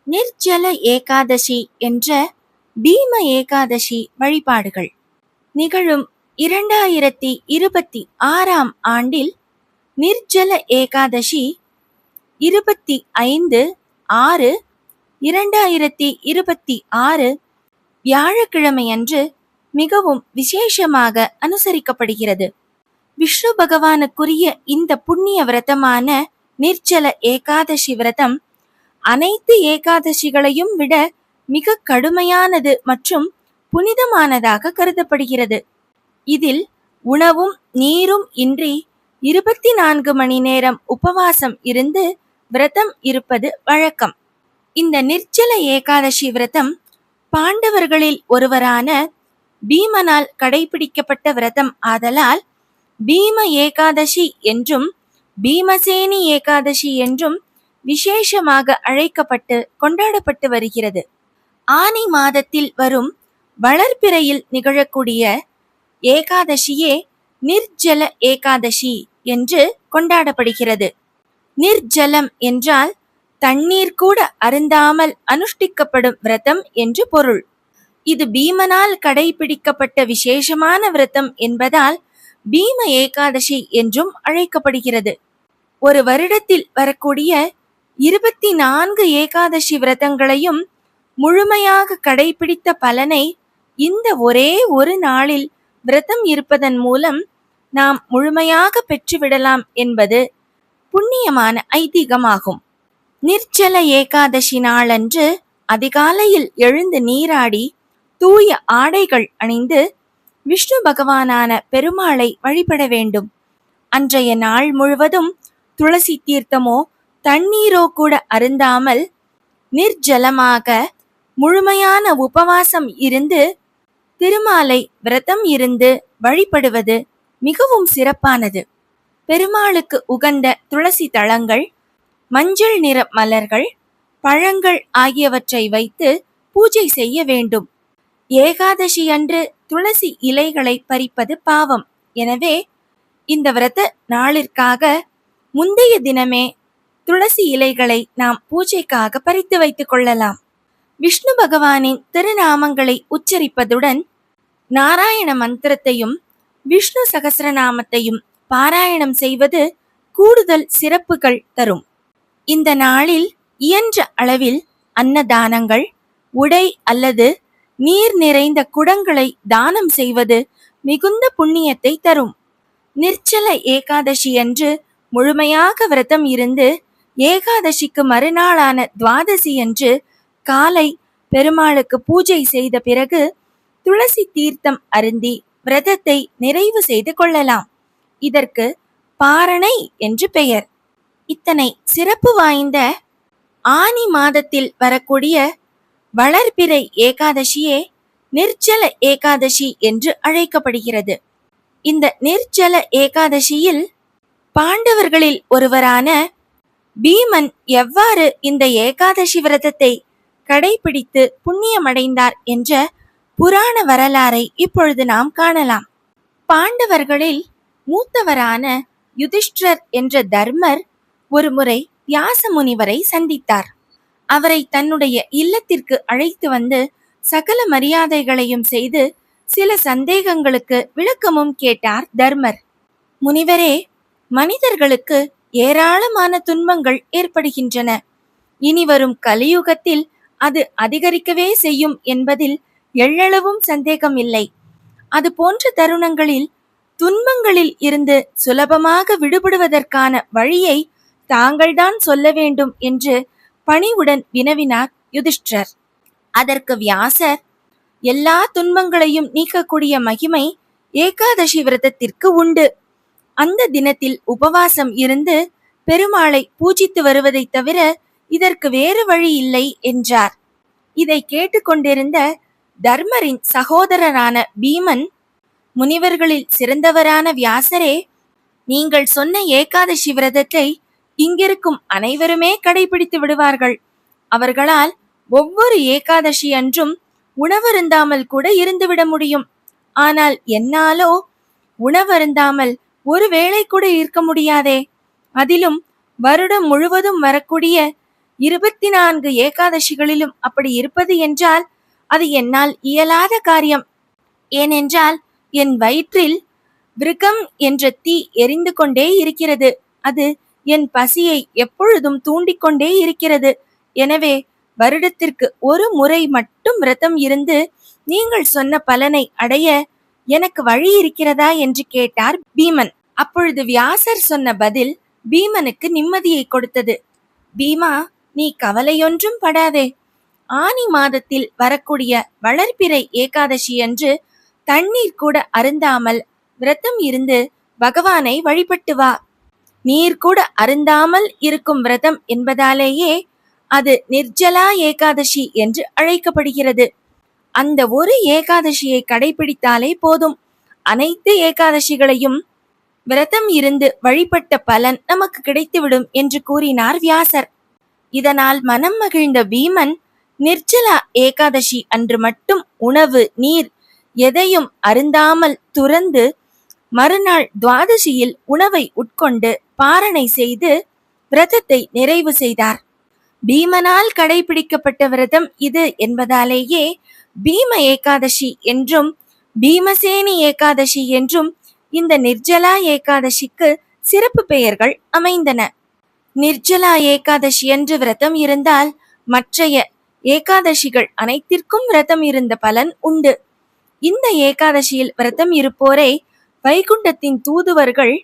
நிர்ஜல ஏகாதசி என்ற பீம ஏகாதசி வழிபாடுகள் நிகழும் 2026 ஆண்டில் நிர்ஜல ஏகாதசி 25/6/2026 வியாழக்கிழமையன்று மிகவும் விசேஷமாக அனுசரிக்கப்படுகிறது. விஷ்ணு பகவானுக்குரிய இந்த புண்ணிய விரதமான நிர்ஜல ஏகாதசி விரதம் அனைத்து ஏகாதசிகளையும் விட மிக கடுமையானது மற்றும் புனிதமானதாக கருதப்படுகிறது. இதில் உணவும் நீரும் இன்றி 24 மணி நேரம் உபவாசம் இருந்து விரதம் இருப்பது வழக்கம். இந்த நிர்ஜல ஏகாதசி விரதம் பாண்டவர்களில் ஒருவரான பீமனால் கடைபிடிக்கப்பட்ட விரதம் ஆதலால் பீம ஏகாதசி என்றும் பீமசேனி ஏகாதசி என்றும் விசேஷமாக அழைக்கப்பட்டு கொண்டாடப்பட்டு வருகிறது. ஆனி மாதத்தில் வரும் வளர்பிறையில் நிகழக்கூடிய ஏகாதசியே நிர்ஜல ஏகாதசி என்று கொண்டாடப்படுகிறது. நிர்ஜலம் என்றால் தண்ணீர் கூட அருந்தாமல் அனுஷ்டிக்கப்படும் விரதம் என்று பொருள். இது பீமனால் கடைபிடிக்கப்பட்ட விசேஷமான விரதம் என்பதால் பீம ஏகாதசி என்றும் அழைக்கப்படுகிறது. ஒரு வருடத்தில் வரக்கூடிய 24 ஏகாதசி விரதங்களையும் முழுமையாக கடைபிடித்த பலனை இந்த ஒரே ஒரு நாளில் விரதம் இருப்பதன் மூலம் நாம் முழுமையாக பெற்றுவிடலாம் என்பது புண்ணியமான ஐதீகமாகும். நிர்ஜல ஏகாதசி நாளன்று அதிகாலையில் எழுந்து நீராடி தூய ஆடைகள் அணிந்து விஷ்ணு பகவானான பெருமாளை வழிபட வேண்டும். அன்றைய நாள் முழுவதும் துளசி தீர்த்தமோ தண்ணீரோ கூட அருந்தாமல் நிர்ஜலமாக முழுமையான உபவாசம் இருந்து திருமாலை விரதம் இருந்து வழிபடுவது மிகவும் சிறப்பானது. பெருமாளுக்கு உகந்த துளசி தளங்கள், மஞ்சள் நிற மலர்கள், பழங்கள் ஆகியவற்றை வைத்து பூஜை செய்ய வேண்டும். ஏகாதசி அன்று துளசி இலைகளை பறிப்பது பாவம். எனவே இந்த விரத நாளிற்காக முந்தைய தினமே துளசி இலைகளை நாம் பூஜைக்காக பறித்து வைத்துக் கொள்ளலாம். விஷ்ணு பகவானின் திருநாமங்களை உச்சரிப்பதுடன் நாராயண மந்திரத்தையும் விஷ்ணு சகஸ்ரநாமத்தையும் பாராயணம் செய்வது கூடுதல் சிறப்புகள் தரும். இந்த நாளில் இயன்ற அளவில் அன்னதானங்கள், உடை அல்லது நீர் நிறைந்த குடங்களை தானம் செய்வது மிகுந்த புண்ணியத்தை தரும். நிர்ஜல ஏகாதசி அன்று முழுமையாக விரதம் இருந்து ஏகாதசிக்கு மறுநாளான துவாதசி அன்று காலை பெருமாளுக்கு பூஜை செய்த பிறகு துளசி தீர்த்தம் அருந்தி விரதத்தை நிறைவு செய்து கொள்ளலாம். இதற்கு பாரணை என்று பெயர். இத்தனை சிறப்பு வாய்ந்த ஆனி மாதத்தில் வரக்கூடிய வளர்பிறை ஏகாதசியே நிர்ஜல ஏகாதசி என்று அழைக்கப்படுகிறது. இந்த நிர்ஜல ஏகாதசியில் பாண்டவர்களில் ஒருவரான பீமன் எவ்வாறு இந்த ஏகாதசி விரதத்தை கடைபிடித்து புண்ணியமடைந்தார் என்ற புராண வரலாறை இப்பொழுது நாம் காணலாம். பாண்டவர்களில் மூத்தவரான யுதிஷ்டிரர் என்ற தர்மர் ஒருமுறை வியாச முனிவரை சந்தித்தார். அவரை தன்னுடைய இல்லத்திற்கு அழைத்து வந்து சகல மரியாதைகளையும் செய்து சில சந்தேகங்களுக்கு விளக்கமும் கேட்டார் தர்மர். முனிவரே, மனிதர்களுக்கு ஏராளமான துன்பங்கள் ஏற்படுகின்றன. இனி வரும் கலியுகத்தில் அது அதிகரிக்கவே செய்யும் என்பதில் எள்ளளவும் சந்தேகம் இல்லை. அது போன்ற தருணங்களில் துன்பங்களில் இருந்து சுலபமாக விடுபடுவதற்கான வழியை தாங்கள்தான் சொல்ல வேண்டும் என்று பணிவுடன் வினவினார் யுதிஷ்டிரர். அதற்கு வியாசர், எல்லா துன்பங்களையும் நீக்கக்கூடிய மகிமை ஏகாதசி விரதத்திற்கு உண்டு. அந்த தினத்தில் உபவாசம் இருந்து பெருமாளை பூஜித்து வருவதை தவிர இதற்கு வேறு வழி இல்லை என்றார். இதை கேட்டுக்கொண்டிருந்த தர்மரின் சகோதரரான பீமன், முனிவர்களில் சிறந்தவரான வியாசரே, நீங்கள் சொன்ன ஏகாதசி விரதத்தை இங்கிருக்கும் அனைவருமே கடைபிடித்து விடுவார்கள். அவர்களால் ஒவ்வொரு ஏகாதசி அன்றும் உணவருந்தாமல் கூட இருந்துவிட முடியும். ஆனால் என்னாலோ உணவருந்தாமல் ஒரு வேளை கூட இருக்க முடியாதே. அதிலும் வருடம் முழுவதும் வரக்கூடிய 24 ஏகாதசிகளிலும் அப்படி இருப்பது என்றால் அது என்னால் இயலாத காரியம். ஏனென்றால் என் வயிற்றில் விருகம் என்ற தீ எரிந்து கொண்டே இருக்கிறது. அது என் பசியை எப்பொழுதும் தூண்டிக்கொண்டே இருக்கிறது. எனவே வருடத்திற்கு ஒரு முறை மட்டும் விரதம் இருந்து நீங்கள் சொன்ன பலனை அடைய எனக்கு வழி இருக்கிறதா என்று கேட்டார் பீமன். அப்பொழுது வியாசர் சொன்ன பதில் பீமனுக்கு நிம்மதியை கொடுத்தது. பீமா, நீ கவலையொன்றும் படாதே. ஆனி மாதத்தில் வரக்கூடிய வளர்பிறை ஏகாதசி அன்று தண்ணீர் கூட அருந்தாமல் விரதம் இருந்து பகவானை வழிபட்டு வா. நீர் கூட அருந்தாமல் இருக்கும் விரதம் என்பதாலேயே அது நிர்ஜலா ஏகாதசி என்று அழைக்கப்படுகிறது. அந்த ஒரு ஏகாதசியை கடைபிடித்தாலே போதும், அனைத்து ஏகாதசிகளையும் விரதம் இருந்து வழிபட்ட பலன் நமக்கு கிடைத்துவிடும் என்று கூறினார் வியாசர். இதனால் மனம் மகிழ்ந்த பீமன் நிர்ஜலா ஏகாதசி அன்று மட்டும் உணவு நீர் எதையும் அருந்தாமல் துறந்து மறுநாள் துவாதசியில் உணவை உட்கொண்டு பாரணை செய்து விரதத்தை நிறைவு செய்தார். பீமனால் கடைபிடிக்கப்பட்ட விரதம் இது என்பதாலேயே பீம ஏகாதசி என்றும் பீமசேனி ஏகாதசி என்றும் இந்த நிர்ஜலா ஏகாதசிக்கு சிறப்பு பெயர்கள் அமைந்தன. நிர்ஜலா ஏகாதசி என்று விரதம் இருந்தால் மற்றைய ஏகாதசிகள் அனைத்திற்கும் விரதம் இருந்த பலன் உண்டு. இந்த ஏகாதசியில் விரதம் இருப்போரை வைகுண்டத்தின் தூதுவர்கள்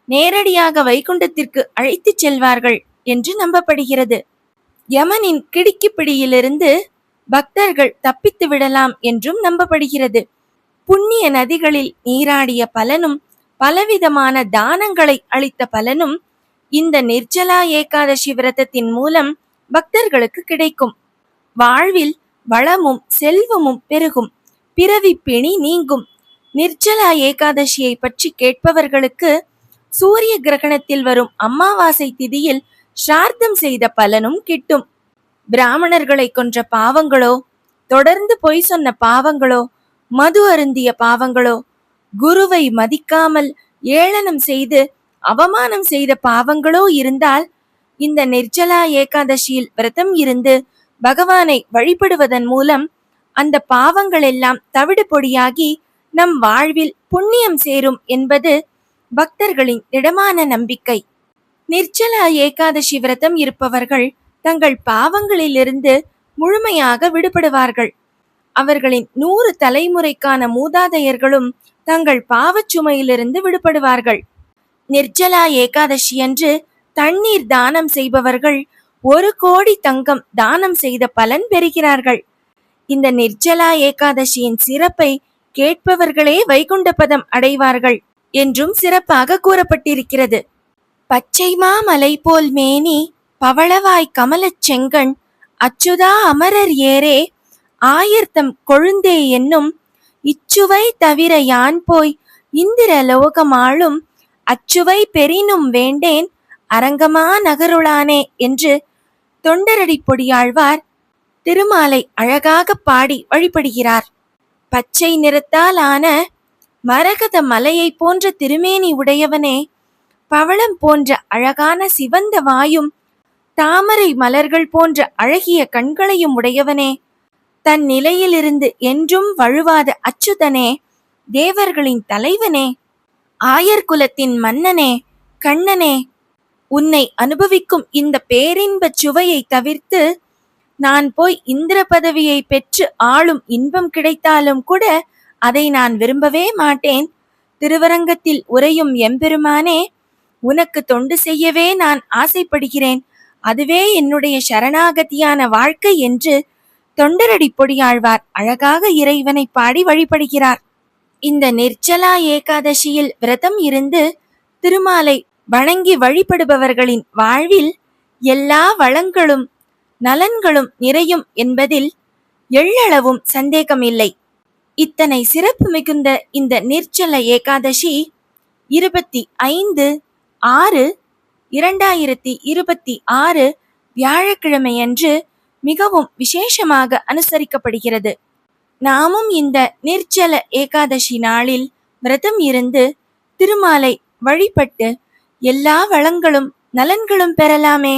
நேரடியாக வைகுண்டத்திற்கு அழைத்துச் செல்வார்கள் என்று நம்பப்படுகிறது. யமனின் கிடுக்கிப்பிடியிலிருந்து பக்தர்கள் தப்பித்து விடலாம் என்றும் நம்பப்படுகிறது. புண்ணிய நதிகளில் நீராடிய பலனும் பலவிதமான தானங்களை அளித்த பலனும் இந்த நிர்ஜலா ஏகாதசி விரதத்தின் மூலம் பக்தர்களுக்கு கிடைக்கும். வாழ்வில் வளமும் செல்வமும் பெருகும், பிறவி பிணி நீங்கும். நிர்ஜலா ஏகாதசியை பற்றி கேட்பவர்களுக்கு சூரிய கிரகணத்தில் வரும் அமாவாசை திதியில் ஸ்ரார்த்தம் செய்த பலனும் கிட்டும். பிராமணர்களை கொன்ற பாவங்களோ, தொடர்ந்து பொய் சொன்ன பாவங்களோ, மது அருந்திய பாவங்களோ, குருவை மதிக்காமல் ஏளனம் செய்து அவமானம் செய்த பாவங்களோ இருந்தால் இந்த நிர்ஜலா ஏகாதசியில் விரதம் இருந்து பகவானை வழிபடுவதன் மூலம் அந்த பாவங்கள் எல்லாம் தவிடு பொடியாகி நம் வாழ்வில் புண்ணியம் சேரும் என்பது பக்தர்களின் திடமான நம்பிக்கை. நிர்ஜலா ஏகாதசி விரதம் இருப்பவர்கள் தங்கள் பாவங்களிலிருந்து முழுமையாக விடுபடுவார்கள். அவர்களின் 100 தலைமுறைக்கான மூதாதையர்களும் தங்கள் பாவச் சுமையிலிருந்து விடுபடுவார்கள். நிர்ஜலா ஏகாதசி அன்று தண்ணீர் தானம் செய்பவர்கள் 1 கோடி தங்கம் தானம் செய்த பலன் பெறுகிறார்கள். இந்த நிர்ஜலா ஏகாதசியின் சிறப்பை கேட்பவர்களே வைகுண்ட பதம் அடைவார்கள் என்றும் சிறப்பாக கூறப்பட்டிருக்கிறது. பச்சை மாமலை போல் மேனி பவளவாய் கமலச் செங்கண் அச்சுதா அமரர் ஏரே ஆயர்த்தம் கொழுந்தே என்னும் இச்சுவை தவிர யான் போய் இந்திர லோகமாளும் அச்சுவை பெரினும் வேண்டேன் அரங்கமா நகருளானே என்று தொண்டரடி பொடியாழ்வார் திருமாலை அழகாக பாடி வழிபடுகிறார். பச்சை நிறத்தால் ஆன மரகத மலையை போன்ற திருமேனி உடையவனே, பவளம் போன்ற அழகான சிவந்த வாயும் தாமரை மலர்கள் போன்ற அழகிய கண்களையும் உடையவனே, தன் நிலையிலிருந்து என்றும் வழுவாத அச்சுதனே, தேவர்களின் தலைவனே, ஆயர் குலத்தின் மன்னனே, கண்ணனே, உன்னை அனுபவிக்கும் இந்த பேரின்பச் சுவையை தவிர்த்து நான் போய் இந்திர பதவியை பெற்று ஆளும் இன்பம் கிடைத்தாலும் கூட அதை நான் விரும்பவே மாட்டேன். திருவரங்கத்தில் உறையும் எம்பெருமானே, உனக்கு தொண்டு செய்யவே நான் ஆசைப்படுகிறேன். அதுவே என்னுடைய சரணாகதியான வாழ்க்கை என்று தொண்டரடி பொடியாழ்வார் அழகாக இறைவனை பாடி வழிபடுகிறார். இந்த நிர்ஜலா ஏகாதசியில் விரதம் இருந்து திருமாலை வணங்கி வழிபடுபவர்களின் வாழ்வில் எல்லா வளங்களும் நலன்களும் நிறையும் என்பதில் எள்ளளவும் சந்தேகமில்லை. இத்தனை சிறப்பு மிகுந்த இந்த நிர்ஜல ஏகாதசி 25/6/2026 வியாழக்கிழமையன்று மிகவும் விசேஷமாக அனுசரிக்கப்படுகிறது. நாமும் இந்த நிர்ஜல ஏகாதசி நாளில் விரதம் இருந்து திருமாலை வழிபட்டு எல்லா வளங்களும் நலன்களும் பெறலாமே.